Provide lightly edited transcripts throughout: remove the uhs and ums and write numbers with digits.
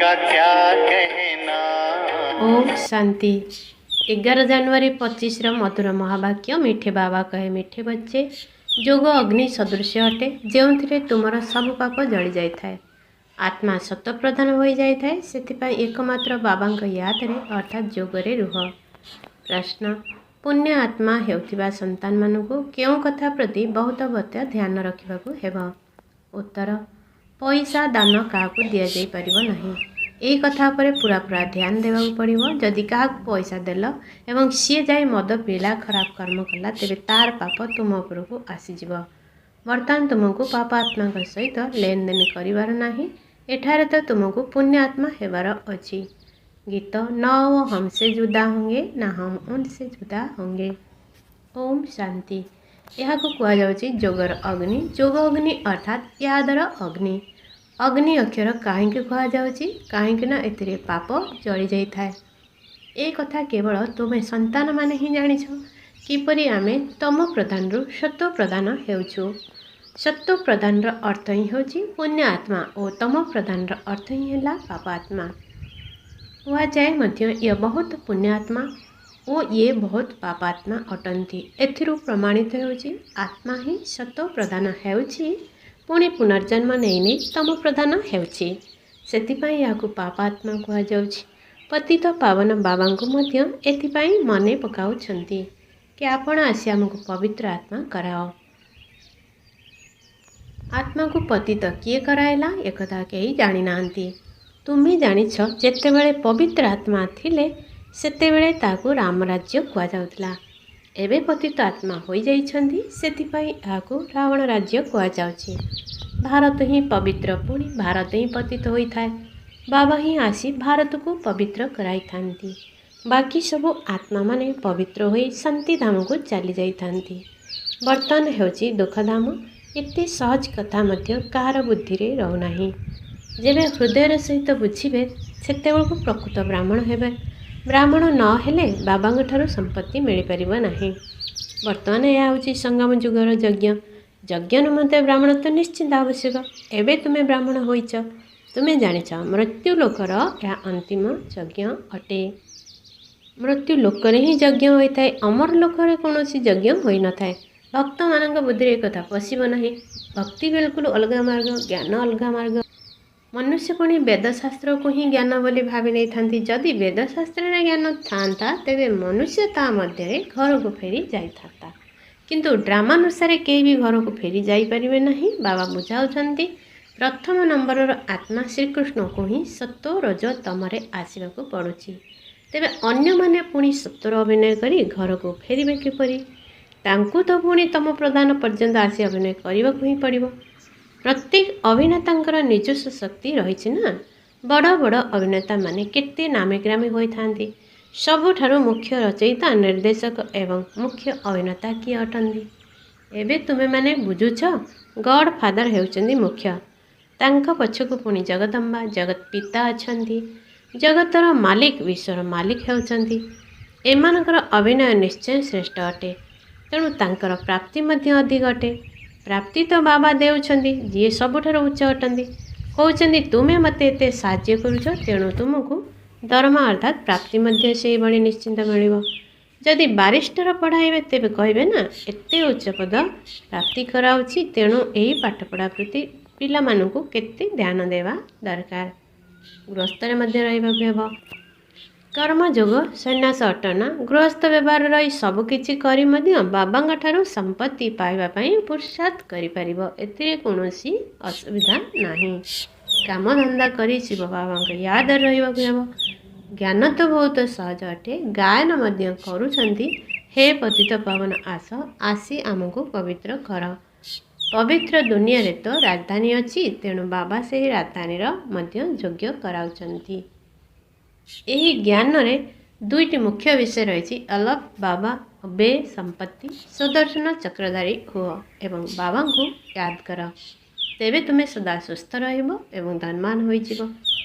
का क्या कहना। ओम शांति। 11 ଜାନୁଆରୀ 25 ମଧୁର ମହାବାକ୍ୟ। ମିଠେ ବାବା କହେ ମିଠେ ବच्चे, ଯୋଗ ଅଗ୍ନି ସଦୃଶ ଅଟେ, ଯେଉଁଥିରେ ତୁମର ସବୁ ପାପ ଜଳି ଯାଇଥାଏ। ଆତ୍ମା ସତ ପ୍ରଧାନ ହୋଇଯାଇଥାଏ। ସେଥିପାଇଁ ଏକମାତ୍ର ବାବାଙ୍କ ୟାଦରେ ଅର୍ଥାତ୍ ଯୋଗରେ ରୁହ। ପ୍ରଶ୍ନ, ପୁଣ୍ୟ ଆତ୍ମା ହେଉଥିବା ସନ୍ତାନମାନଙ୍କୁ କେଉଁ କଥା ପ୍ରତି ବହୁତ ଧ୍ୟାନ ରଖିବାକୁ ହେବ? ଉତ୍ତର, ପଇସା ଦାନ କାହାକୁ ଦିଆଯାଇପାରିବ ନାହିଁ। ଏହି କଥା ଉପରେ ପୁରା ଧ୍ୟାନ ଦେବାକୁ ପଡ଼ିବ। ଯଦି କାହାକୁ ପଇସା ଦେଲ ଏବଂ ସିଏ ଯାଇ ମଦ ପିଇଲା, ଖରାପ କର୍ମ କଲା, ତେବେ ତାର ପାପ ତୁମ ଉପରକୁ ଆସିଯିବ। ବର୍ତ୍ତମାନ ତୁମକୁ ପାପ ଆତ୍ମାଙ୍କ ସହିତ ଲେନଦେନ କରିବାର ନାହିଁ। ଏଠାରେ ତ ତୁମକୁ ପୁଣ୍ୟ ଆତ୍ମା ହେବାର ଅଛି। ଗୀତ, ନ ଓ ହମସେ ଜୁଦା ହୋଙ୍ଗେ ନା ହମ ଉନସେ ଜୁଦା ହୋଙ୍ଗେ। ଓମ୍ ଶାନ୍ତି। ଏହାକୁ କୁହାଯାଉଛି ଯୋଗର ଅଗ୍ନି। ଯୋଗ ଅଗ୍ନି ଅର୍ଥାତ୍ ୟାଦର ଅଗ୍ନି। ଅଗ୍ନି ଅକ୍ଷର କାହିଁକି କୁହାଯାଉଛି? କାହିଁକି ନା ଏଥିରେ ପାପ ଜଳିଯାଇଥାଏ। ଏ କଥା କେବଳ ତୁମେ ସନ୍ତାନମାନେ ହିଁ ଜାଣିଛ। କିପରି ଆମେ ତମ ପ୍ରଧାନରୁ ସତ୍ତ୍ୱ ପ୍ରଧାନ ହେଉଛୁ। ସତ୍ତ୍ୱ ପ୍ରଧାନର ଅର୍ଥ ହିଁ ହେଉଛି ପୁଣ୍ୟ ଆତ୍ମା ଓ ତମ ପ୍ରଧାନର ଅର୍ଥ ହିଁ ହେଲା ପାପ ଆତ୍ମା। କୁହାଯାଏ ମଧ୍ୟ ଇଏ ବହୁତ ପୁଣ୍ୟ ଆତ୍ମା ଓ ଇଏ ବହୁତ ପାପ ଆତ୍ମା ଅଟନ୍ତି। ଏଥିରୁ ପ୍ରମାଣିତ ହେଉଛି ଆତ୍ମା ହିଁ ସତ୍ତ୍ୱ ପ୍ରଧାନ ହେଉଛି, ପୁଣି ପୁନର୍ଜନ୍ମ ନେଇ ନେଇ ତମ ପ୍ରଧାନ ହେଉଛି। ସେଥିପାଇଁ ଏହାକୁ ପାପ ଆତ୍ମା କୁହାଯାଉଛି। ପତିତ ପାବନ ବାବାଙ୍କୁ ମଧ୍ୟ ଏଥିପାଇଁ ମନେ ପକାଉଛନ୍ତି କି ଆପଣ ଆସି ଆମକୁ ପବିତ୍ର ଆତ୍ମା କରାଅ। ଆତ୍ମାକୁ ପତିତ କିଏ କରାଇଲା ଏକଥା କେହି ଜାଣିନାହାନ୍ତି। ତୁମେ ଜାଣିଛ, ଯେତେବେଳେ ପବିତ୍ର ଆତ୍ମା ଥିଲେ ସେତେବେଳେ ତାହାକୁ ରାମରାଜ୍ୟ କୁହାଯାଉଥିଲା। ଏବେ ପତିତ ଆତ୍ମା ହୋଇଯାଇଛନ୍ତି, ସେଥିପାଇଁ ଏହାକୁ ରାବଣ ରାଜ୍ୟ କୁହାଯାଉଛି। ଭାରତ ହିଁ ପବିତ୍ର, ପୁଣି ଭାରତ ହିଁ ପତିତ ହୋଇଥାଏ। ବାବା ହିଁ ଆସି ଭାରତକୁ ପବିତ୍ର କରାଇଥାନ୍ତି। ବାକି ସବୁ ଆତ୍ମାମାନେ ପବିତ୍ର ହୋଇ ଶାନ୍ତିଧାମକୁ ଚାଲି ଯାଇଥାନ୍ତି। ବର୍ତ୍ତମାନ ହେଉଛି ଦୁଃଖଧାମ। ଏତେ ସହଜ କଥା ମଧ୍ୟ କାହାର ବୁଦ୍ଧିରେ ରହୁନାହିଁ। ଯେବେ ହୃଦୟର ସହିତ ବୁଝିବେ, ସେତେବେଳକୁ ପ୍ରକୃତ ବ୍ରାହ୍ମଣ ହେବେ। ବ୍ରାହ୍ମଣ ନ ହେଲେ ବାବାଙ୍କ ଠାରୁ ସମ୍ପତ୍ତି ମିଳିପାରିବ ନାହିଁ। ବର୍ତ୍ତମାନ ଏହା ହେଉଛି ସଙ୍ଗମ ଯୁଗର ଯଜ୍ଞ। ଯଜ୍ଞ ନିମନ୍ତେ ବ୍ରାହ୍ମଣ ତ ନିଶ୍ଚିନ୍ତ ଆବଶ୍ୟକ। ଏବେ ତୁମେ ବ୍ରାହ୍ମଣ ହୋଇଛ। ତୁମେ ଜାଣିଛ, ମୃତ୍ୟୁ ଲୋକର ଏହା ଅନ୍ତିମ ଯଜ୍ଞ ଅଟେ। ମୃତ୍ୟୁ ଲୋକରେ ହିଁ ଯଜ୍ଞ ହୋଇଥାଏ। ଅମର ଲୋକରେ କୌଣସି ଯଜ୍ଞ ହୋଇନଥାଏ। ଭକ୍ତମାନଙ୍କ ବୁଦ୍ଧିରେ ଏକଥା ପଶିବ ନାହିଁ। ଭକ୍ତି ବିଲକୁଲ ଅଲଗା ମାର୍ଗ, ଜ୍ଞାନ ଅଲଗା ମାର୍ଗ। ମନୁଷ୍ୟ ପୁଣି ବେଦଶାସ୍ତ୍ରକୁ ହିଁ ଜ୍ଞାନ ବୋଲି ଭାବି ନେଇଥାନ୍ତି। ଯଦି ବେଦଶାସ୍ତ୍ରରେ ଜ୍ଞାନ ଥାନ୍ତା, ତେବେ ମନୁଷ୍ୟ ତା ମଧ୍ୟରେ ଘରକୁ ଫେରି ଯାଇଥାନ୍ତା। କିନ୍ତୁ ଡ୍ରାମାନୁସାରେ କେହି ବି ଘରକୁ ଫେରି ଯାଇପାରିବେ ନାହିଁ। ବାବା ବୁଝାଉଛନ୍ତି, ପ୍ରଥମ ନମ୍ବରର ଆତ୍ମା ଶ୍ରୀକୃଷ୍ଣଙ୍କୁ ହିଁ ସତ୍ତ୍ୱ ରଜ ତମରେ ଆସିବାକୁ ପଡ଼ୁଛି। ତେବେ ଅନ୍ୟମାନେ ପୁଣି ସତ୍ତ୍ୱର ଅଭିନୟ କରି ଘରକୁ ଫେରିବେ କିପରି? ତାଙ୍କୁ ତ ପୁଣି ତମ ପ୍ରଧାନ ପର୍ଯ୍ୟନ୍ତ ଆସି ଅଭିନୟ କରିବାକୁ ହିଁ ପଡ଼ିବ। ପ୍ରତ୍ୟେକ ଅଭିନେତାଙ୍କର ନିଜସ୍ୱ ଶକ୍ତି ରହିଛି ନା। ବଡ଼ ବଡ଼ ଅଭିନେତାମାନେ କେତେ ନାମିଗ୍ରାମୀ ହୋଇଥାନ୍ତି। ସବୁଠାରୁ ମୁଖ୍ୟ ରଚୟିତା, ନିର୍ଦ୍ଦେଶକ ଏବଂ ମୁଖ୍ୟ ଅଭିନେତା କିଏ ଅଟନ୍ତି? ଏବେ ତୁମେମାନେ ବୁଝୁଛ, ଗଡ୍ ଫାଦର ହେଉଛନ୍ତି ମୁଖ୍ୟ। ତାଙ୍କ ପଛକୁ ପୁଣି ଜଗଦମ୍ବା, ଜଗତ ପିତା ଅଛନ୍ତି। ଜଗତର ମାଲିକ, ବିଶ୍ୱର ମାଲିକ ହେଉଛନ୍ତି। ଏମାନଙ୍କର ଅଭିନୟ ନିଶ୍ଚୟ ଶ୍ରେଷ୍ଠ ଅଟେ। ତେଣୁ ତାଙ୍କର ପ୍ରାପ୍ତି ମଧ୍ୟ ଅଧିକ ଅଟେ। ପ୍ରାପ୍ତି ତ ବାବା ଦେଉଛନ୍ତି, ଯିଏ ସବୁଠାରୁ ଉଚ୍ଚ ଅଟନ୍ତି। କହୁଛନ୍ତି, ତୁମେ ମୋତେ ଏତେ ସାହାଯ୍ୟ କରୁଛ, ତେଣୁ ତୁମକୁ ଦରମା ଅର୍ଥାତ୍ ପ୍ରାପ୍ତି ମଧ୍ୟ ସେହିଭଳି ନିଶ୍ଚିନ୍ତ ମିଳିବ। ଯଦି ବାରିଷ୍ଟର ପଢ଼ାଇବେ, ତେବେ କହିବେ ନା, ଏତେ ଉଚ୍ଚ ପଦ ପ୍ରାପ୍ତି କରାଉଛି, ତେଣୁ ଏହି ପାଠପଢ଼ା ପ୍ରତି ପିଲାମାନଙ୍କୁ କେତେ ଧ୍ୟାନ ଦେବା ଦରକାର। ଗୃହସ୍ଥରେ ମଧ୍ୟ ରହିବାକୁ ହେବ। କର୍ମଯୋଗ ସନ୍ନ୍ୟାସ ଅଟନା। ଗୃହସ୍ଥ ବ୍ୟବହାର ରହି ସବୁକିଛି କରି ମଧ୍ୟ ବାବାଙ୍କ ଠାରୁ ସମ୍ପତ୍ତି ପାଇବା ପାଇଁ ପୁରୁଷାର୍ଥ କରିପାରିବ। ଏଥିରେ କୌଣସି ଅସୁବିଧା ନାହିଁ। କାମଧନ୍ଦା କରି ଶିବ ବାବାଙ୍କ ୟାଦରେ ରହିବାକୁ ହେବ। ଜ୍ଞାନ ତ ବହୁତ ସହଜ ଅଟେ। ଗାୟନ ମଧ୍ୟ କରୁଛନ୍ତି, ହେ ପତିତ ପାବନ ଆସ, ଆସି ଆମକୁ ପବିତ୍ର କର। ପବିତ୍ର ଦୁନିଆରେ ତ ରାଜଧାନୀ ଅଛି, ତେଣୁ ବାବା ସେହି ରାଜଧାନୀର ମଧ୍ୟ ଯୋଗ୍ୟ କରାଉଛନ୍ତି। ଏହି ଜ୍ଞାନରେ ଦୁଇଟି ମୁଖ୍ୟ ବିଷୟ ରହିଛି। ଅଲଫ, ବାବା, ବେ, ସମ୍ପତ୍ତି। ସୁଦର୍ଶନ ଚକ୍ରଧାରୀ ହୁଅ ଏବଂ ବାବାଙ୍କୁ ୟାଦ କର। ତେବେ ତୁମେ ସଦା ସୁସ୍ଥ ରହିବ ଏବଂ ଧନବାନ ହୋଇଯିବ।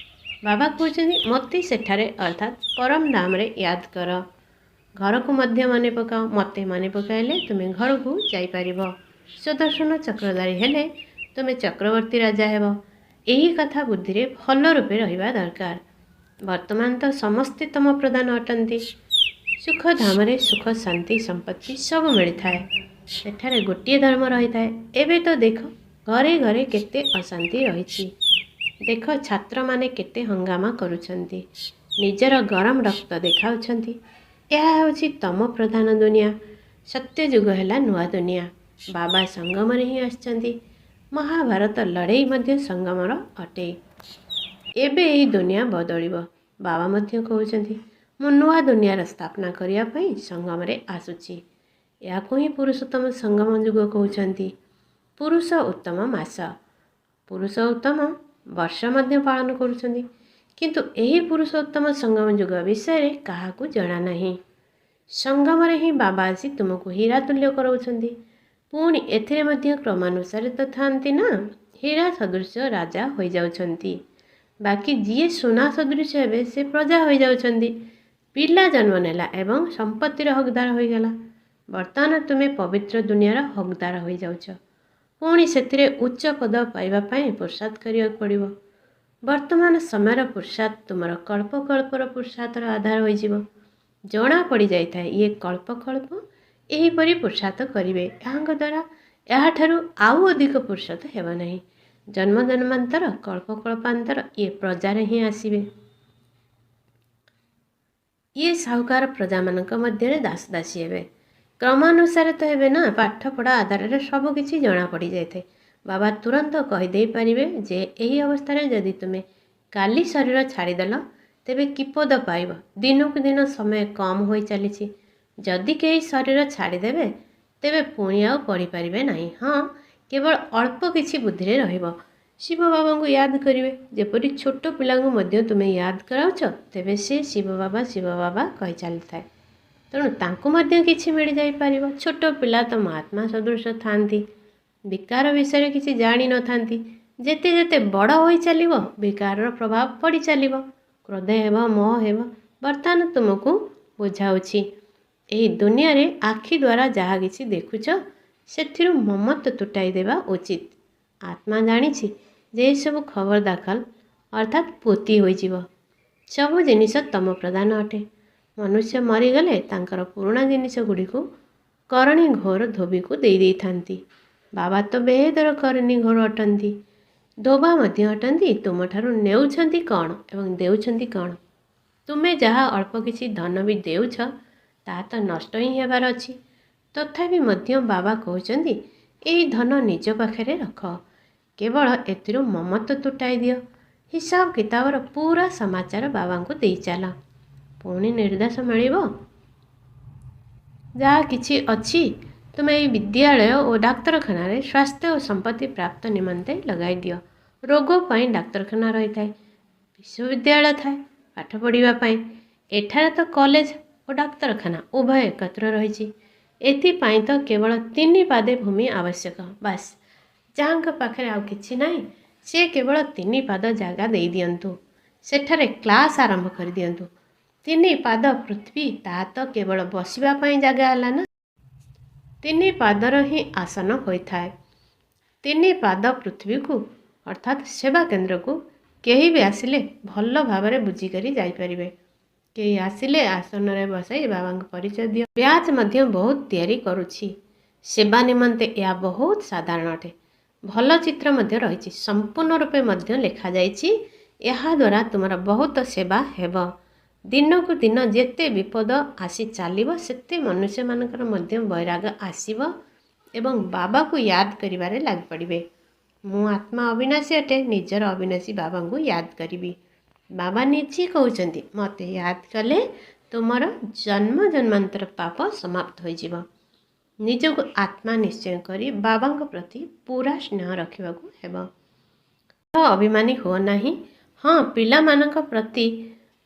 ବାବା କହୁଛନ୍ତି, ମୋତେ ସେଠାରେ ଅର୍ଥାତ୍ ପରମ ଧାମରେ ୟାଦ କର। ଘରକୁ ମଧ୍ୟ ମନେ ପକାଅ। ମୋତେ ମନେ ପକାଇଲେ ତୁମେ ଘରକୁ ଯାଇପାରିବ। ସୁଦର୍ଶନ ଚକ୍ରଧାରୀ ହେଲେ ତୁମେ ଚକ୍ରବର୍ତ୍ତୀ ରାଜା ହେବ। ଏହି କଥା ବୁଦ୍ଧିରେ ଭଲ ରୂପେ ରହିବା ଦରକାର। ବର୍ତ୍ତମାନ ତ ସମସ୍ତେ ତମ ପ୍ରଧାନ ଅଟନ୍ତି। ସୁଖ ଧାମରେ ସୁଖ ଶାନ୍ତି ସମ୍ପତ୍ତି ସବୁ ମିଳିଥାଏ। ସେଠାରେ ଗୋଟିଏ ଧର୍ମ ରହିଥାଏ। ଏବେ ତ ଦେଖ ଘରେ ଘରେ କେତେ ଅଶାନ୍ତି ରହିଛି। ଦେଖ ଛାତ୍ରମାନେ କେତେ ହଙ୍ଗାମା କରୁଛନ୍ତି, ନିଜର ଗରମ ରକ୍ତ ଦେଖାଉଛନ୍ତି। ଏହା ହେଉଛି ତମ ପ୍ରଧାନ ଦୁନିଆ। ସତ୍ୟଯୁଗ ହେଲା ନୂଆ ଦୁନିଆ। ବାବା ସଙ୍ଗମରେ ହିଁ ଆସିଛନ୍ତି। ମହାଭାରତ ଲଢ଼େଇ ମଧ୍ୟ ସଙ୍ଗମର ଅଟେ। ଏବେ ଏହି ଦୁନିଆ ବଦଳିବ। ବାବା ମଧ୍ୟ କହୁଛନ୍ତି ମୁଁ ନୂଆ ଦୁନିଆର ସ୍ଥାପନା କରିବା ପାଇଁ ସଙ୍ଗମରେ ଆସୁଛି। ଏହାକୁ ହିଁ ପୁରୁଷୋତ୍ତମ ସଙ୍ଗମ ଯୁଗ କହୁଛନ୍ତି। ପୁରୁଷ ଉତ୍ତମ ମାସ, ପୁରୁଷ ଉତ୍ତମ ବର୍ଷ ମଧ୍ୟ ପାଳନ କରୁଛନ୍ତି। କିନ୍ତୁ ଏହି ପୁରୁଷୋତ୍ତମ ସଙ୍ଗମ ଯୁଗ ବିଷୟରେ କାହାକୁ ଜଣା ନାହିଁ। ସଙ୍ଗମରେ ହିଁ ବାବା ଆସି ତୁମକୁ ହୀରା ତୁଲ୍ୟ କରାଉଛନ୍ତି। ପୁଣି ଏଥିରେ ମଧ୍ୟ କ୍ରମାନୁସାରେ ତ ଥାନ୍ତି ନା। ହୀରା ସଦୃଶ ରାଜା ହୋଇଯାଉଛନ୍ତି। ବାକି ଯିଏ ସୁନା ସଦୃଶ ହେବେ ସେ ପ୍ରଜା ହୋଇଯାଉଛନ୍ତି। ପିଲା ଜନ୍ମ ନେଲା ଏବଂ ସମ୍ପତ୍ତିର ହକଦାର ହୋଇଗଲା। ବର୍ତ୍ତମାନ ତୁମେ ପବିତ୍ର ଦୁନିଆର ହକଦାର ହୋଇଯାଉଛ। ପୁଣି ସେଥିରେ ଉଚ୍ଚ ପଦ ପାଇବା ପାଇଁ ପୁରୁଷାର୍ଥ କରିବାକୁ ପଡ଼ିବ। ବର୍ତ୍ତମାନ ସମୟର ପୁରୁଷାର୍ଥ ତୁମର କଳ୍ପକଳ୍ପର ପୁରୁଷାର୍ଥର ଆଧାର ହୋଇଯିବ। ଜଣା ପଡ଼ିଯାଇଥାଏ ଇଏ କଳ୍ପକଳ୍ପ ଏହିପରି ପୁରୁଷାର୍ଥ କରିବେ। ଏହାଙ୍କ ଦ୍ୱାରା ଏହାଠାରୁ ଆଉ ଅଧିକ ପୁରୁଷାର୍ଥ ହେବ ନାହିଁ। ଜନ୍ମ ଜନ୍ମାନ୍ତର କଳ୍ପକଳ୍ପାନ୍ତର ଇଏ ପ୍ରଜାରେ ହିଁ ଆସିବେ। ଇଏ ସାହୁକାର ପ୍ରଜାମାନଙ୍କ ମଧ୍ୟରେ ଦାସ ଦାସୀ ହେବେ। କ୍ରମାନୁସାରେ ତ ହେବେ ନା। ପାଠପଢ଼ା ଆଧାରରେ ସବୁ କିଛି ଜଣା ପଡ଼ିଯାଇଥାଏ। ବାବା ତୁରନ୍ତ କହିଦେଇ ପାରିବେ ଯେ ଏହି ଅବସ୍ଥାରେ ଯଦି ତୁମେ କାଲି ଶରୀର ଛାଡ଼ିଦେଲ ତେବେ କିପଦ ପାଇବ। ଦିନକୁ ଦିନ ସମୟ କମ୍ ହୋଇ ଚାଲିଛି। ଯଦି କେହି ଶରୀର ଛାଡ଼ିଦେବେ ତେବେ ପୁଣି ଆଉ ପଢ଼ିପାରିବେ ନାହିଁ। ହଁ, କେବଳ ଅଳ୍ପ କିଛି ବୁଦ୍ଧିରେ ରହିବ। ଶିବ ବାବାଙ୍କୁ ୟାଦ କରିବେ। ଯେପରି ଛୋଟ ପିଲାଙ୍କୁ ମଧ୍ୟ ତୁମେ ୟାଦ କରାଉଛ ତେବେ ସେ ଶିବ ବାବା କହି ଚାଲିଥାଏ। ତେଣୁ ତାଙ୍କୁ ମଧ୍ୟ କିଛି ମିଳିଯାଇପାରିବ। ଛୋଟ ପିଲା ତ ମହାତ୍ମା ସଦୃଶ ଥାନ୍ତି। ବିକାର ବିଷୟରେ କିଛି ଜାଣିନଥାନ୍ତି। ଯେତେ ଯେତେ ବଡ଼ ହୋଇ ଚାଲିବ ବିକାରର ପ୍ରଭାବ ପଡ଼ି ଚାଲିବ। କ୍ରୋଧ ହେବ, ମୋହ ହେବ। ବର୍ତ୍ତମାନ ତୁମକୁ ବୁଝାଉଛି ଏହି ଦୁନିଆରେ ଆଖି ଦ୍ୱାରା ଯାହା କିଛି ଦେଖୁଛ ସେଥିରୁ ମମତ୍ୱ ତୁଟାଇ ଦେବା ଉଚିତ। ଆତ୍ମା ଜାଣିଛି ଯେ ଏସବୁ ଖବର ଦାଖଲ ଅର୍ଥାତ୍ ପୋତି ହୋଇଯିବ। ସବୁ ଜିନିଷ ତମ ପ୍ରଧାନ ଅଟେ। ମନୁଷ୍ୟ ମରିଗଲେ ତାଙ୍କର ପୁରୁଣା ଜିନିଷ ଗୁଡ଼ିକୁ କରଣୀ ଘୋର ଧୋବିକୁ ଦେଇ ଦେଇଥାନ୍ତି। ବାବା ତ ବେହେଦର କରଣୀ ଘୋର ଅଟନ୍ତି, ଧୋବା ମଧ୍ୟ ଅଟନ୍ତି। ତୁମଠାରୁ ନେଉଛନ୍ତି କ'ଣ ଏବଂ ଦେଉଛନ୍ତି କ'ଣ? ତୁମେ ଯାହା ଅଳ୍ପ କିଛି ଧନ ବି ଦେଉଛ ତାହା ତ ନଷ୍ଟ ହିଁ ହେବାର ଅଛି। ତଥାପି ମଧ୍ୟ ବାବା କହୁଛନ୍ତି ଏହି ଧନ ନିଜ ପାଖରେ ରଖ। କେବଳ ଏଥିରୁ ମମତ୍ୱ ତୁଟାଇ ଦିଅ। ହିସାବ କିତାବର ପୁରା ସମାଚାର ବାବାଙ୍କୁ ଦେଇ ଚାଲ। ପୁଣି ନିର୍ଦ୍ଦେଶ ମିଳିବ। ଯାହା କିଛି ଅଛି ତୁମେ ଏହି ବିଦ୍ୟାଳୟ ଓ ଡାକ୍ତରଖାନାରେ ସ୍ୱାସ୍ଥ୍ୟ ଓ ସମ୍ପତ୍ତି ପ୍ରାପ୍ତ ନିମନ୍ତେ ଲଗାଇ ଦିଅ। ରୋଗ ପାଇଁ ଡାକ୍ତରଖାନା ରହିଥାଏ, ବିଶ୍ୱବିଦ୍ୟାଳୟ ଥାଏ ପାଠ ପଢ଼ିବା ପାଇଁ। ଏଠାରେ ତ କଲେଜ ଓ ଡାକ୍ତରଖାନା ଉଭୟ ଏକତ୍ର ରହିଛି। ଏଥିପାଇଁ ତ କେବଳ 3 ପାଦେ ଭୂମି ଆବଶ୍ୟକ। ବାସ୍, ଯାହାଙ୍କ ପାଖରେ ଆଉ କିଛି ନାହିଁ ସେ କେବଳ 3 ପାଦ ଜାଗା ଦେଇ ଦିଅନ୍ତୁ। ସେଠାରେ କ୍ଲାସ୍ ଆରମ୍ଭ କରିଦିଅନ୍ତୁ। 3 ପାଦ ପୃଥିବୀ, ତାହା ତ କେବଳ ବସିବା ପାଇଁ ଜାଗା ହେଲା ନା। 3 ପାଦର ହିଁ ଆସନ ହୋଇଥାଏ। 3 ପାଦ ପୃଥିବୀକୁ ଅର୍ଥାତ୍ ସେବା କେନ୍ଦ୍ରକୁ କେହି ବି ଆସିଲେ ଭଲ ଭାବରେ ବୁଝିକରି ଯାଇପାରିବେ। କେହି ଆସିଲେ ଆସନରେ ବସାଇ ବାବାଙ୍କ ପରିଚୟ ଦିଅ। ବ୍ୟାଚ୍ ମଧ୍ୟ ବହୁତ ତିଆରି କରୁଛି। ସେବା ନିମନ୍ତେ ଏହା ବହୁତ ସାଧାରଣ ଅଟେ। ଭଲ ଚିତ୍ର ମଧ୍ୟ ରହିଛି। ସମ୍ପୂର୍ଣ୍ଣ ରୂପେ ମଧ୍ୟ ଲେଖାଯାଇଛି। ଏହାଦ୍ୱାରା ତୁମର ବହୁତ ସେବା ହେବ। ଦିନକୁ ଦିନ ଯେତେ ବିପଦ ଆସି ଚାଲିବ ସେତେ ମନୁଷ୍ୟମାନଙ୍କର ମଧ୍ୟ ବୈରାଗ ଆସିବ ଏବଂ ବାବାକୁ ୟାଦ କରିବାରେ ଲାଗିପଡ଼ିବେ। ମୁଁ ଆତ୍ମା ଅବିନାଶୀ ଅଟେ, ନିଜର ଅବିନାଶୀ ବାବାଙ୍କୁ ୟାଦ କରିବି। ବାବା ନିଜେ କହୁଛନ୍ତି ମୋତେ ୟାଦ କଲେ ତୁମର ଜନ୍ମ ଜନ୍ମାନ୍ତର ପାପ ସମାପ୍ତ ହୋଇଯିବ। ନିଜକୁ ଆତ୍ମା ନିଶ୍ଚୟ କରି ବାବାଙ୍କ ପ୍ରତି ପୁରା ସ୍ନେହ ରଖିବାକୁ ହେବ। ଅଭିମାନୀ ହୁଅ ନାହିଁ। ହଁ, ପିଲାମାନଙ୍କ ପ୍ରତି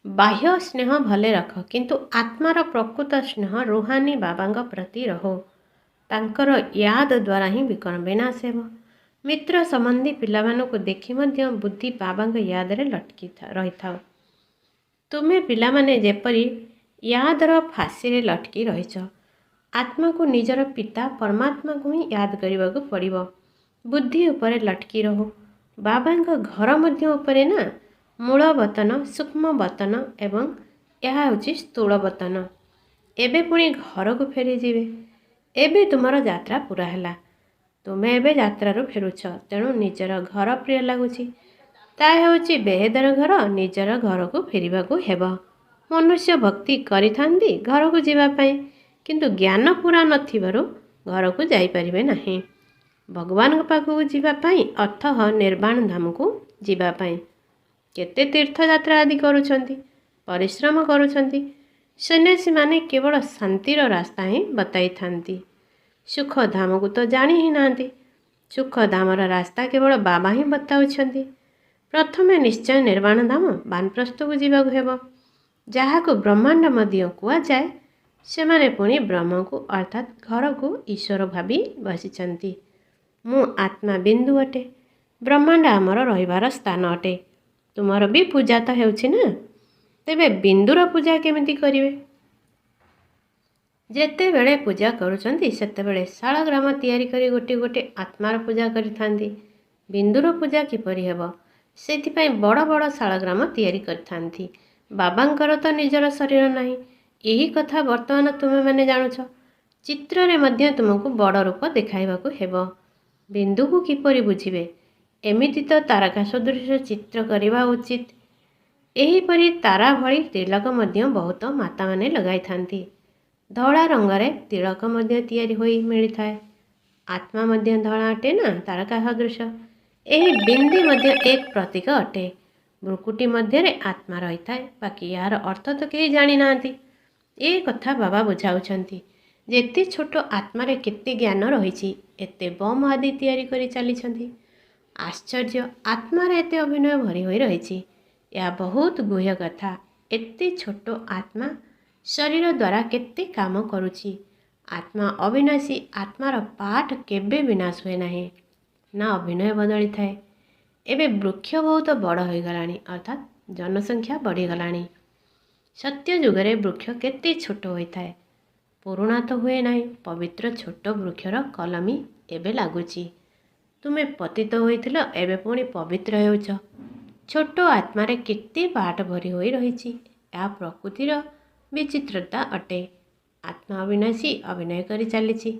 ବାହ୍ୟ ସ୍ନେହ ଭଲେ ରଖ, କିନ୍ତୁ ଆତ୍ମାର ପ୍ରକୃତ ସ୍ନେହ ରୁହାନୀ ବାବାଙ୍କ ପ୍ରତି ରହୁ। ତାଙ୍କର ୟାଦ ଦ୍ୱାରା ହିଁ ବିକର୍ମ ବିନାଶ ହେବ। ମିତ୍ର ସମ୍ବନ୍ଧୀ ପିଲାମାନଙ୍କୁ ଦେଖି ମଧ୍ୟ ବୁଦ୍ଧି ବାବାଙ୍କ ୟାଦରେ ଲଟକି ରହିଥାଉ। ତୁମେ ପିଲାମାନେ ଯେପରି ୟାଦର ଫାଶୀରେ ଲଟକି ରହିଛ। ଆତ୍ମାକୁ ନିଜର ପିତା ପରମାତ୍ମାକୁ ହିଁ ୟାଦ କରିବାକୁ ପଡ଼ିବ। ବୁଦ୍ଧି ଉପରେ ଲଟକି ରହୁ। ବାବାଙ୍କ ଘର ମଧ୍ୟ ଉପରେ ନା ମୂଳ ବତନ, ସୂକ୍ଷ୍ମ ବତନ ଏବଂ ଏହା ହେଉଛି ସ୍ଥୂଳ ବତନ। ଏବେ ପୁଣି ଘରକୁ ଫେରିଯିବେ। ଏବେ ତୁମର ଯାତ୍ରା ପୁରା ହେଲା। ତୁମେ ଏବେ ଯାତ୍ରାରୁ ଫେରୁଛ, ତେଣୁ ନିଜର ଘର ପ୍ରିୟ ଲାଗୁଛି। ତାହା ହେଉଛି ବେହେଦର ଘର। ନିଜର ଘରକୁ ଫେରିବାକୁ ହେବ। ମନୁଷ୍ୟ ଭକ୍ତି କରିଥାନ୍ତି ଘରକୁ ଯିବା ପାଇଁ, କିନ୍ତୁ ଜ୍ଞାନ ପୁରା ନଥିବାରୁ ଘରକୁ ଯାଇପାରିବେ ନାହିଁ। ଭଗବାନଙ୍କ ପାଖକୁ ଯିବା ପାଇଁ ଅର୍ଥ ନିର୍ବାଣ ଧାମକୁ ଯିବା ପାଇଁ କେତେ ତୀର୍ଥଯାତ୍ରା ଆଦି କରୁଛନ୍ତି, ପରିଶ୍ରମ କରୁଛନ୍ତି। ସନ୍ନ୍ୟାସୀମାନେ କେବଳ ଶାନ୍ତିର ରାସ୍ତା ହିଁ ବତାଇଥାନ୍ତି। ସୁଖଧାମକୁ ତ ଜାଣି ହିଁ ନାହାନ୍ତି। ସୁଖଧାମର ରାସ୍ତା କେବଳ ବାବା ହିଁ ବତାଉଛନ୍ତି। ପ୍ରଥମେ ନିଶ୍ଚୟ ନିର୍ବାଣ ଧାମ ବାନପ୍ରସ୍ଥକୁ ଯିବାକୁ ହେବ, ଯାହାକୁ ବ୍ରହ୍ମାଣ୍ଡ ମଧ୍ୟ କୁହାଯାଏ। ସେମାନେ ପୁଣି ବ୍ରହ୍ମକୁ ଅର୍ଥାତ୍ ଘରକୁ ଈଶ୍ୱର ଭାବି ବସିଛନ୍ତି। ମୁଁ ଆତ୍ମା ବିନ୍ଦୁ ଅଟେ। ବ୍ରହ୍ମାଣ୍ଡ ଆମର ରହିବାର ସ୍ଥାନ ଅଟେ। ତୁମର ବି ପୂଜା ତ ହେଉଛି ନା, ତେବେ ବିନ୍ଦୁର ପୂଜା କେମିତି କରିବେ? ଯେତେବେଳେ ପୂଜା କରୁଛନ୍ତି ସେତେବେଳେ ଶାଳଗ୍ରାମ ତିଆରି କରି ଗୋଟିଏ ଗୋଟିଏ ଆତ୍ମାର ପୂଜା କରିଥାନ୍ତି। ବିନ୍ଦୁର ପୂଜା କିପରି ହେବ? ସେଥିପାଇଁ ବଡ଼ ବଡ଼ ଶାଳଗ୍ରାମ ତିଆରି କରିଥାନ୍ତି। ବାବାଙ୍କର ତ ନିଜର ଶରୀର ନାହିଁ। ଏହି କଥା ବର୍ତ୍ତମାନ ତୁମେମାନେ ଜାଣୁଛ। ଚିତ୍ରରେ ମଧ୍ୟ ତୁମକୁ ବଡ଼ ରୂପ ଦେଖାଇବାକୁ ହେବ। ବିନ୍ଦୁକୁ କିପରି ବୁଝିବେ? ଏମିତି ତ ତାରକା ସଦୃଶ ଚିତ୍ର କରିବା ଉଚିତ। ଏହିପରି ତାରା ଭଳି ତିଳକ ମଧ୍ୟ ବହୁତ ମାତାମାନେ ଲଗାଇଥାନ୍ତି। ଧଳା ରଙ୍ଗରେ ତିଳକ ମଧ୍ୟ ତିଆରି ହୋଇ ମିଳିଥାଏ। ଆତ୍ମା ମଧ୍ୟ ଧଳା ଅଟେ ନା, ତାରକା ସଦୃଶ। ଏହି ବିନ୍ଦୁ ମଧ୍ୟ ଏକ ପ୍ରତୀକ ଅଟେ। ଭ୍ରୁକୁଟି ମଧ୍ୟରେ ଆତ୍ମା ରହିଥାଏ, ବାକି ଏହାର ଅର୍ଥ ତ କେହି ଜାଣିନାହାନ୍ତି। ଏ କଥା ବାବା ବୁଝାଉଛନ୍ତି। ଯେତେ ଛୋଟ ଆତ୍ମାରେ କେତେ ଜ୍ଞାନ ରହିଛି। ଏତେ ବମ୍ ଆଦି ତିଆରି କରି ଚାଲିଛନ୍ତି। ଆଶ୍ଚର୍ଯ୍ୟ, ଆତ୍ମାରେ ଏତେ ଅଭିନୟ ଭରି ହୋଇ ରହିଛି। ଏହା ବହୁତ ଗୁହ୍ୟ କଥା। ଏତେ ଛୋଟ ଆତ୍ମା ଶରୀର ଦ୍ୱାରା କେତେ କାମ କରୁଛି। ଆତ୍ମା ଅବିନାଶୀ। ଆତ୍ମାର ପାଠ କେବେ ବିନାଶ ହୁଏ ନାହିଁ, ନା ଅଭିନୟ ବଦଳିଥାଏ। ଏବେ ବୃକ୍ଷ ବହୁତ ବଡ଼ ହୋଇଗଲାଣି, ଅର୍ଥାତ୍ ଜନସଂଖ୍ୟା ବଢ଼ିଗଲାଣି। ସତ୍ୟ ଯୁଗରେ ବୃକ୍ଷ କେତେ ଛୋଟ ହୋଇଥାଏ, ପୁରୁଣା ତ ହୁଏ ନାହିଁ। ପବିତ୍ର ଛୋଟ ବୃକ୍ଷର କଲମୀ ଏବେ ଲାଗୁଛି। ତୁମେ ପତିତ ହୋଇଥିଲ, ଏବେ ପୁଣି ପବିତ୍ର ହେଉଛ। ଛୋଟ ଆତ୍ମାରେ କେତେ ପାଠ ଭରି ହୋଇ ରହିଛି। ଏହା ପ୍ରକୃତିର ବିଚିତ୍ରତା ଅଟେ। ଆତ୍ମା ଅବିନାଶୀ ଅଭିନୟ କରି ଚାଲିଛି।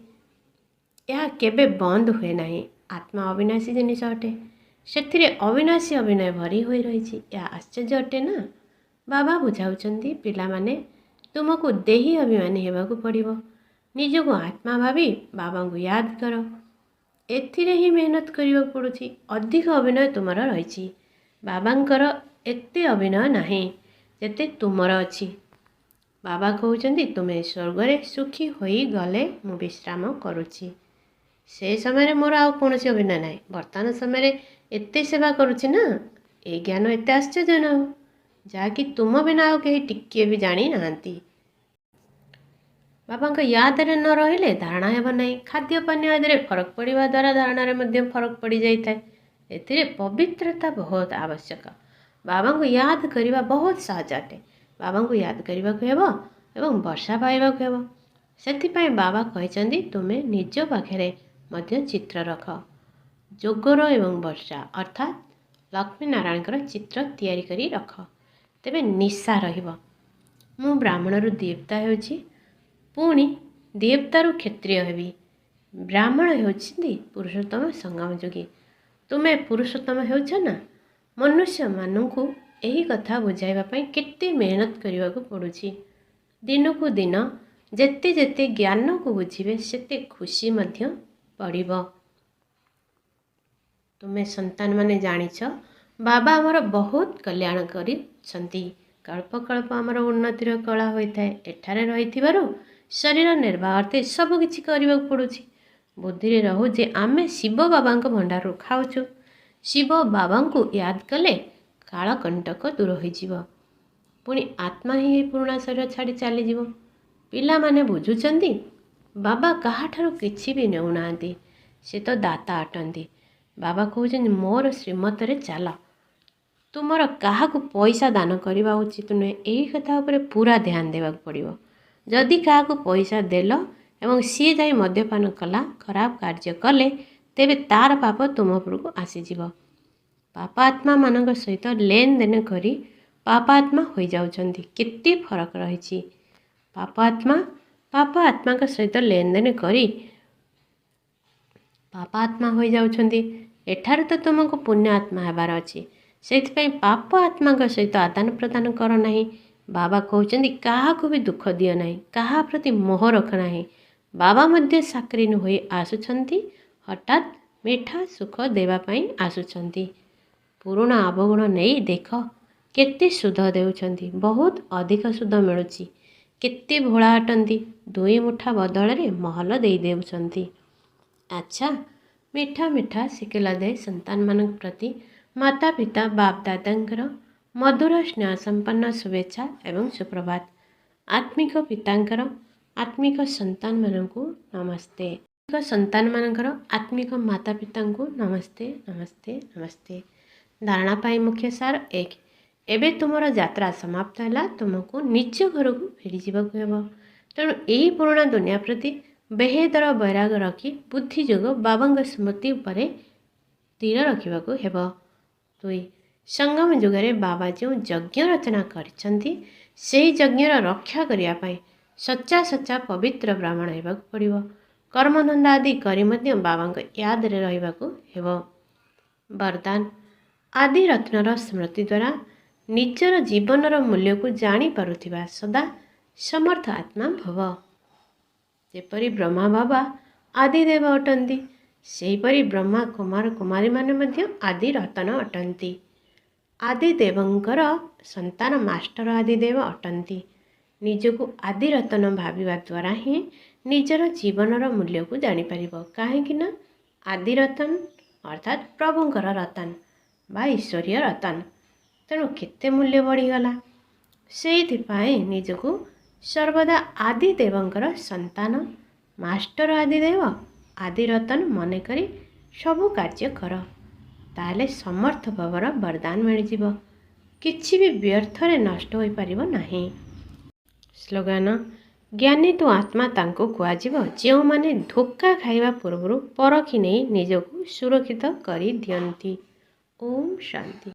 ଏହା କେବେ ବନ୍ଦ ହୁଏ ନାହିଁ। ଆତ୍ମା ଅବିନାଶୀ ଜିନିଷ ଅଟେ। ସେଥିରେ ଅବିନାଶୀ ଅଭିନୟ ଭରି ହୋଇ ରହିଛି। ଏହା ଆଶ୍ଚର୍ଯ୍ୟ ଅଟେ ନା। ବାବା ବୁଝାଉଛନ୍ତି, ପିଲାମାନେ, ତୁମକୁ ଦେହୀ ଅଭିମାନୀ ହେବାକୁ ପଡ଼ିବ। ନିଜକୁ ଆତ୍ମା ଭାବି ବାବାଙ୍କୁ ୟାଦ କର। ଏଥିରେ ହିଁ ମେହନତ କରିବାକୁ ପଡ଼ୁଛି। ଅଧିକ ଅଭିନୟ ତୁମର ରହିଛି। ବାବାଙ୍କର ଏତେ ଅଭିନୟ ନାହିଁ ଯେତେ ତୁମର ଅଛି। ବାବା କହୁଛନ୍ତି, ତୁମେ ସ୍ୱର୍ଗରେ ସୁଖୀ ହୋଇଗଲେ ମୁଁ ବିଶ୍ରାମ କରୁଛି। ସେ ସମୟରେ ମୋର ଆଉ କୌଣସି ଅଭିନୟ ନାହିଁ। ବର୍ତ୍ତମାନ ସମୟରେ ଏତେ ସେବା କରୁଛି ନା, ଏ ଜ୍ଞାନ ଏତେ ଆଶ୍ଚର୍ଯ୍ୟ ନ ହଉ, ଯାହାକି ତୁମ ବିନା ଆଉ କେହି ଟିକିଏ ବି ଜାଣି ନାହାନ୍ତି। ବାବାଙ୍କ ୟାଦରେ ନ ରହିଲେ ଧାରଣା ହେବ ନାହିଁ। ଖାଦ୍ୟ ପାନୀୟ ଆଦିରେ ଫରକ ପଡ଼ିବା ଦ୍ୱାରା ଧାରଣାରେ ମଧ୍ୟ ଫରକ ପଡ଼ିଯାଇଥାଏ। ଏଥିରେ ପବିତ୍ରତା ବହୁତ ଆବଶ୍ୟକ। ବାବାଙ୍କୁ ୟାଦ କରିବା ବହୁତ ସହଜ ଅଟେ। ବାବାଙ୍କୁ ୟାଦ କରିବାକୁ ହେବ ଏବଂ ବର୍ଷା ପାଇବାକୁ ହେବ। ସେଥିପାଇଁ ବାବା କହିଛନ୍ତି, ତୁମେ ନିଜ ପାଖରେ ମଧ୍ୟ ଚିତ୍ର ରଖ। ଯୋଗର ଏବଂ ବର୍ଷା ଅର୍ଥାତ୍ ଲକ୍ଷ୍ମୀ ନାରାୟଣଙ୍କର ଚିତ୍ର ତିଆରି କରି ରଖ। ତେବେ ନିଶା ରହିବ। ମୁଁ ବ୍ରାହ୍ମଣରୁ ଦେବତା ହେଉଛି, ପୁଣି ଦେବତାରୁ କ୍ଷତ୍ରିୟ ହେବି। ବ୍ରାହ୍ମଣ ହେଉଛନ୍ତି ପୁରୁଷୋତ୍ତମ ସଙ୍ଗମ ଯୋଗୀ। ତୁମେ ପୁରୁଷୋତ୍ତମ ହେଉଛ ନା। ମନୁଷ୍ୟମାନଙ୍କୁ ଏହି କଥା ବୁଝାଇବା ପାଇଁ କେତେ ମେହନତ କରିବାକୁ ପଡ଼ୁଛି। ଦିନକୁ ଦିନ ଯେତେ ଯେତେ ଜ୍ଞାନକୁ ବୁଝିବେ ସେତେ ଖୁସି ମଧ୍ୟ ବଢ଼ିବ। ତୁମେ ସନ୍ତାନମାନେ ଜାଣିଛ, ବାବା ଆମର ବହୁତ କଲ୍ୟାଣ କରିଛନ୍ତି। କଳ୍ପକଳ୍ପ ଆମର ଉନ୍ନତିର କଳା ହୋଇଥାଏ। ଏଠାରେ ରହିଥିବାରୁ ଶରୀର ନିର୍ବାହ ଅର୍ଥେ ସବୁକିଛି କରିବାକୁ ପଡ଼ୁଛି। ବୁଦ୍ଧିରେ ରହୁ ଯେ ଆମେ ଶିବ ବାବାଙ୍କ ଭଣ୍ଡାରରୁ ଖାଉଛୁ। ଶିବ ବାବାଙ୍କୁ ୟାଦ କଲେ କାଳକଣ୍ଟକ ଦୂର ହୋଇଯିବ। ପୁଣି ଆତ୍ମା ହିଁ ଏହି ପୁରୁଣା ଶରୀର ଛାଡ଼ି ଚାଲିଯିବ। ପିଲାମାନେ ବୁଝୁଛନ୍ତି, ବାବା କାହାଠାରୁ କିଛି ବି ନେଉନାହାନ୍ତି। ସେ ତ ଦାତା ଅଟନ୍ତି। ବାବା କହୁଛନ୍ତି, ମୋର ଶ୍ରୀମତରେ ଚାଲ। ତୁମର କାହାକୁ ପଇସା ଦାନ କରିବା ଉଚିତ ନୁହେଁ। ଏହି କଥା ଉପରେ ପୁରା ଧ୍ୟାନ ଦେବାକୁ ପଡ଼ିବ। ଯଦି କାହାକୁ ପଇସା ଦେଲ ଏବଂ ସିଏ ଯାଇ ମଦ୍ୟପାନ କଲା, ଖରାପ କାର୍ଯ୍ୟ କଲେ, ତେବେ ତାର ପାପ ତୁମ ଉପରକୁ ଆସିଯିବ। ପାପାତ୍ମାମାନଙ୍କ ସହିତ ଲେନଦେନ କରି ପାପାତ୍ମା ହୋଇଯାଉଛନ୍ତି। କେତେ ଫରକ ରହିଛି। ପାପ ଆତ୍ମାଙ୍କ ସହିତ ଲେନଦେନ କରି ପାପ ଆତ୍ମା ହୋଇଯାଉଛନ୍ତି। ଏଠାରେ ତ ତୁମକୁ ପୁଣ୍ୟ ଆତ୍ମା ହେବାର ଅଛି। ସେଥିପାଇଁ ପାପ ଆତ୍ମାଙ୍କ ସହିତ ଆଦାନ ପ୍ରଦାନ କର ନାହିଁ। ବାବା କହୁଛନ୍ତି କାହାକୁ ବି ଦୁଃଖ ଦିଅ ନାହିଁ, କାହା ପ୍ରତି ମୋହ ରଖ ନାହିଁ। ବାବା ମଧ୍ୟ ସାକ୍ରିନ ହୋଇ ଆସୁଛନ୍ତି, ହଠାତ୍ ମିଠା ସୁଖ ଦେବା ପାଇଁ ଆସୁଛନ୍ତି। ପୁରୁଣା ଅବଗୁଣ ନେଇ ଦେଖ କେତେ ସୁଧ ଦେଉଛନ୍ତି। ବହୁତ ଅଧିକ ସୁଧ ମିଳୁଛି। କେତେ ଭୋଳା ଅଟନ୍ତି। 2 ମୁଠା ବଦଳରେ ମହଲ ଦେଇ ଦେଉଛନ୍ତି। ଆଚ୍ଛା, ମିଠା ଶିଖିଲା ଦେଇ ସନ୍ତାନମାନଙ୍କ ପ୍ରତି ମାତା ପିତା ବାପ ଦାଦାଙ୍କର ମଧୁର ସ୍ନେହ ସମ୍ପନ୍ନ ଶୁଭେଚ୍ଛା ଏବଂ ସୁପ୍ରଭାତ। ଆତ୍ମିକ ପିତାଙ୍କର ଆତ୍ମିକ ସନ୍ତାନମାନଙ୍କୁ ନମସ୍ତେ। ସନ୍ତାନମାନଙ୍କର ଆତ୍ମିକ ମାତା ପିତାଙ୍କୁ ନମସ୍ତେ ନମସ୍ତେ ନମସ୍ତେ। ଧାରଣା ପାଇଁ ମୁଖ୍ୟ ସାର 1। ଏବେ ତୁମର ଯାତ୍ରା ସମାପ୍ତ ହେଲା। ତୁମକୁ ନିଜ ଘରକୁ ଫେରିଯିବାକୁ ହେବ। ତେଣୁ ଏହି ପୁରୁଣା ଦୁନିଆ ପ୍ରତି ବେହେଦର ବୈରାଗ ରଖି ବୁଦ୍ଧି ଯୋଗ ବାବାଙ୍କ ସ୍ମୃତି ଉପରେ ସ୍ଥିର ରଖିବାକୁ ହେବ। 2। ସଙ୍ଗମ ଯୁଗରେ ବାବା ଯେଉଁ ଯଜ୍ଞ ରଚନା କରିଛନ୍ତି, ସେହି ଯଜ୍ଞର ରକ୍ଷା କରିବା ପାଇଁ ସଚ୍ଚା ପବିତ୍ର ବ୍ରାହ୍ମଣ ହେବାକୁ ପଡ଼ିବ। କର୍ମଧନ୍ଦା ଆଦି କରି ମଧ୍ୟ ବାବାଙ୍କ ୟାଦରେ ରହିବାକୁ ହେବ। ବରଦାନ। ଆଦି ରତ୍ନର ସ୍ମୃତି ଦ୍ୱାରା ନିଜର ଜୀବନର ମୂଲ୍ୟକୁ ଜାଣିପାରୁଥିବା ସଦା ସମର୍ଥ ଆତ୍ମା ଭବ। ଯେପରି ବ୍ରହ୍ମା ବାବା ଆଦିଦେବ ଅଟନ୍ତି, ସେହିପରି ବ୍ରହ୍ମା କୁମାର କୁମାରୀମାନେ ମଧ୍ୟ ଆଦି ରତନ ଅଟନ୍ତି। ଆଦିଦେବଙ୍କର ସନ୍ତାନ ମାଷ୍ଟର ଆଦିଦେବ ଅଟନ୍ତି। ନିଜକୁ ଆଦି ରତନ ଭାବିବା ଦ୍ୱାରା ହିଁ ନିଜର ଜୀବନର ମୂଲ୍ୟକୁ ଜାଣିପାରିବ। କାହିଁକି ନା ଆଦି ରତନ ଅର୍ଥାତ୍ ପ୍ରଭୁଙ୍କର ରତନ ବା ଈଶ୍ୱରୀୟ ରତନ। ତେଣୁ କେତେ ମୂଲ୍ୟ ବଢ଼ିଗଲା। ସେଇଥିପାଇଁ ନିଜକୁ ସର୍ବଦା ଆଦି ଦେବଙ୍କର ସନ୍ତାନ, ମାଷ୍ଟର ଆଦିଦେବ, ଆଦି ରତନ ମନେକରି ସବୁ କାର୍ଯ୍ୟ କର। ତାହେଲେ ସମର୍ଥ ଭବର ବରଦାନ ମିଳିଯିବ। କିଛି ବି ବ୍ୟର୍ଥରେ ନଷ୍ଟ ହୋଇପାରିବ ନାହିଁ। ସ୍ଲୋଗାନ। ଜ୍ଞାନୀ ତୁ ଆତ୍ମା ତାଙ୍କୁ କୁହାଯିବ ଯେଉଁମାନେ ଧୋକା ଖାଇବା ପୂର୍ବରୁ ପରଖି ନେଇ ନିଜକୁ ସୁରକ୍ଷିତ କରି ଦିଅନ୍ତି। ଓମ୍ ଶାନ୍ତି।